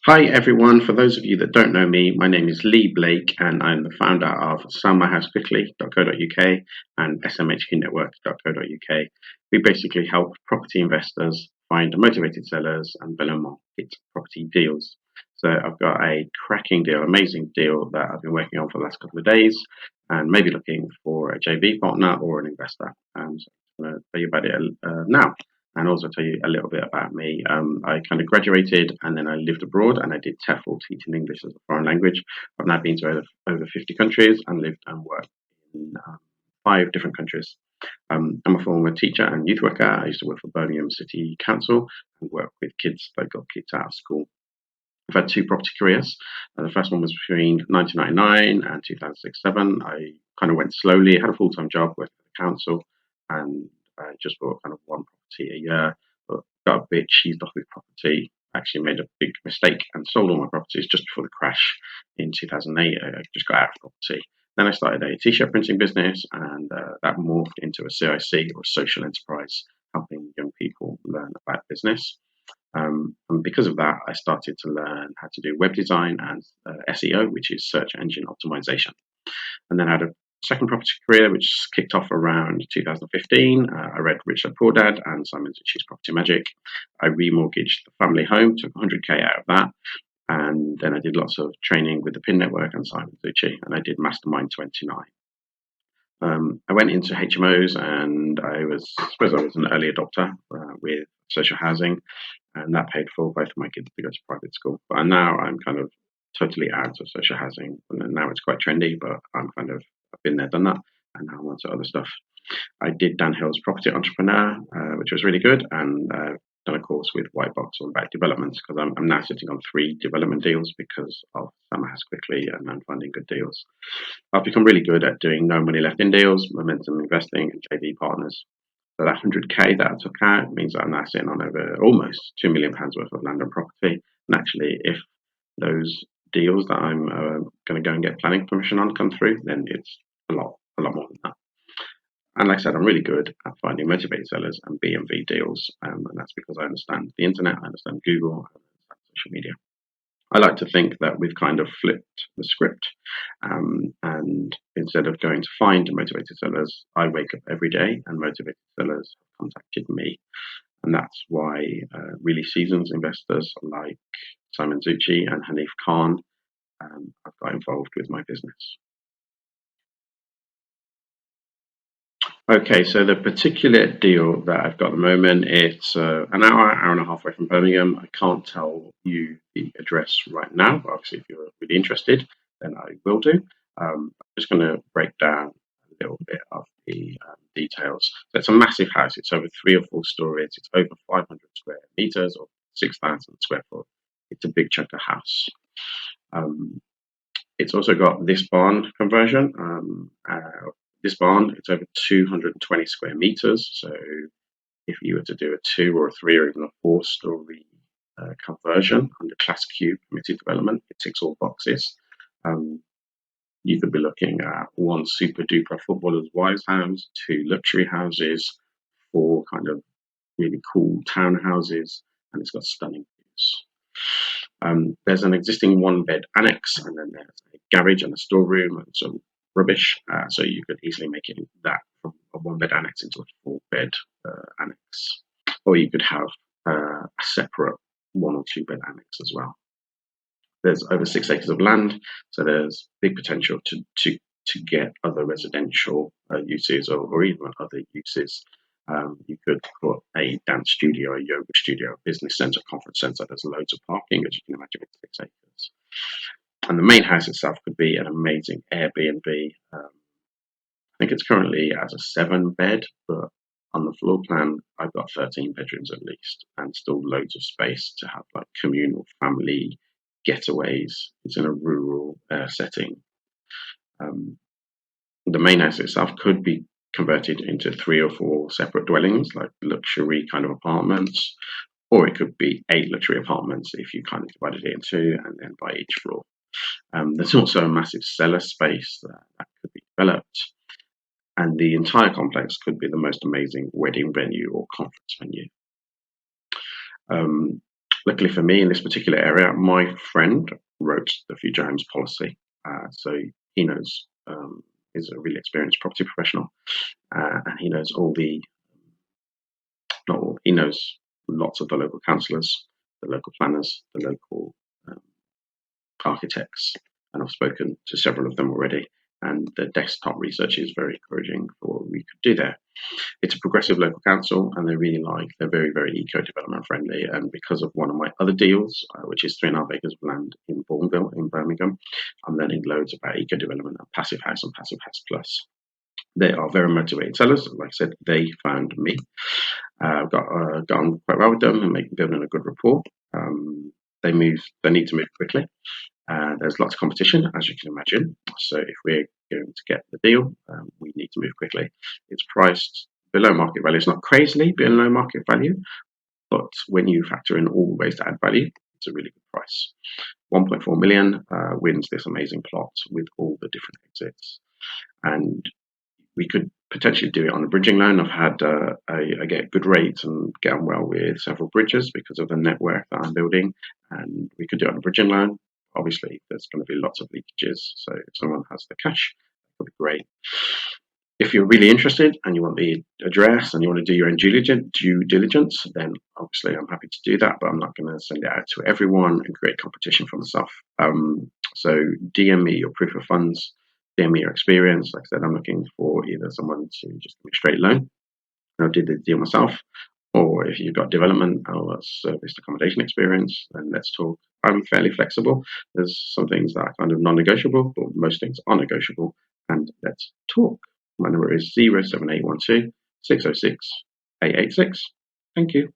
Hi everyone, for those of you that don't know me, my name is Lee Blake and I'm the founder of sellmyhousequickly.co.uk and smhqnetwork.co.uk. We basically help property investors find motivated sellers and below market property deals. So I've got a cracking deal, amazing deal that I've been working on for the last couple of days and maybe looking for a JV partner or an investor. So I'm going to tell you about it now and also tell you a little bit about me. I kind of graduated and then I lived abroad and I did TEFL, teaching English as a foreign language. I've now been to over 50 countries and lived and worked in 5 different countries. I'm a former teacher and youth worker. I used to work for Birmingham City Council and work with kids that got kicked out of school. I've had 2 property careers. The first one was between 1999 and 2006-07. I kind of went slowly, had a full-time job working for the council, and I just bought kind of 1 property a year, but got a bit cheesed off with property. Actually made a big mistake and sold all my properties just before the crash in 2008. I just got out of property. Then I started a t-shirt printing business, and that morphed into a CIC, or social enterprise, helping young people learn about business. And because of that, I started to learn how to do web design and SEO, which is search engine optimization. And then I had a second property career, which kicked off around 2015. I read Rich Dad Poor Dad and Simon Zucchi's Property Magic. I remortgaged the family home, took 100K out of that. And then I did lots of training with the PIN network and Simon Zucchi, and I did Mastermind 29. I went into HMOs and I suppose I was an early adopter with social housing, and that paid for both of my kids to go to private school. But now I'm kind of totally out of social housing, and now it's quite trendy, but I've been there, done that, and now I'm on to other stuff. I did Dan Hill's Property Entrepreneur, which was really good, and done a course with Whitebox all about development because I'm now sitting on 3 development deals because of Summer House Quickly and I'm finding good deals. I've become really good at doing no money left in deals, momentum investing, and JV partners. So that 100K that I took out means that I'm now sitting on over almost £2 million worth of land and property. And actually, if those deals that I'm going to go and get planning permission on come through, then it's a lot more than that. And like I said, I'm really good at finding motivated sellers and BMV deals, and that's because I understand the internet, I understand Google, I understand social media. I like to think that we've kind of flipped the script, and instead of going to find motivated sellers, I wake up every day and motivated sellers have contacted me. And that's why really seasoned investors like Simon Zucchi and Hanif Khan have got involved with my business. Okay, so the particular deal that I've got at the moment, it's an hour and a half away from Birmingham. I can't tell you the address right now, but obviously if you're really interested, then I will do. I'm just going to break down a little bit of the details. So it's a massive house. It's over 3 or 4 stories. It's over 500 square meters or 6,000 square foot. It's a big chunk of house. It's also got this barn conversion. This barn, it's over 220 square meters. So if you were to do a 2 or a 3 or even a 4-story conversion under Class Q permitted development, it ticks all boxes. You could be looking at 1 super duper footballer's wives house, 2 luxury houses, 4 kind of really cool townhouses, and it's got stunning views. There's an existing 1-bed annex, and then there's a garage and a storeroom and some rubbish. So you could easily make it that from a 1-bed annex into a 4-bed annex, or you could have a separate 1 or 2-bed annex as well. There's over 6 acres of land, so there's big potential to get other residential uses or even other uses. You could put a dance studio, a yoga studio, a business centre, conference centre. There's loads of parking, as you can imagine, with 6 acres. And the main house itself could be an amazing Airbnb. I think it's currently as a 7-bed, but on the floor plan, I've got 13 bedrooms at least, and still loads of space to have like communal family getaways. It's in a rural setting. The main house itself could be converted into 3 or 4 separate dwellings, like luxury kind of apartments, or it could be 8 luxury apartments if you kind of divided it in 2 and then by each floor. There's also a massive cellar space that could be developed, and the entire complex could be the most amazing wedding venue or conference venue. Luckily for me, in this particular area, my friend wrote the future homes policy, so he knows. Is a really experienced property professional, and he knows all the not all. He knows lots of the local councillors, the local planners, the local um, architects, and I've spoken to several of them already. And the desktop research is very encouraging for what we could do there. It's a progressive local council, and they're very, very eco-development friendly. And because of one of my other deals, which is 3.5 acres of land in Bourneville in Birmingham, I'm learning loads about eco-development and Passive House and Passive House Plus. They are very motivated sellers. Like I said, they found me. I've got on quite well with them and building a good rapport. They need to move quickly. There's lots of competition, as you can imagine. So if we're going to get the deal, we need to move quickly. It's priced below market value. It's not crazily below market value, but when you factor in all the ways to add value, it's a really good price. 1.4 million wins this amazing plot with all the different exits. And we could potentially do it on a bridging loan. I've had I get good rates and get on well with several bridges because of the network that I'm building, and we could do it on a bridging loan. Obviously, there's going to be lots of leakages, so if someone has the cash, that would be great. If you're really interested and you want the address and you want to do your own due diligence, then obviously I'm happy to do that, but I'm not going to send it out to everyone and create competition for myself. So DM me your proof of funds, DM me your experience. Like I said, I'm looking for either someone to just give me a straight loan, and I'll do the deal myself, or if you've got development or serviced accommodation experience, then let's talk. I'm fairly flexible. There's some things that are kind of non-negotiable, but most things are negotiable, and let's talk. My number is 07812 606 886. Thank you.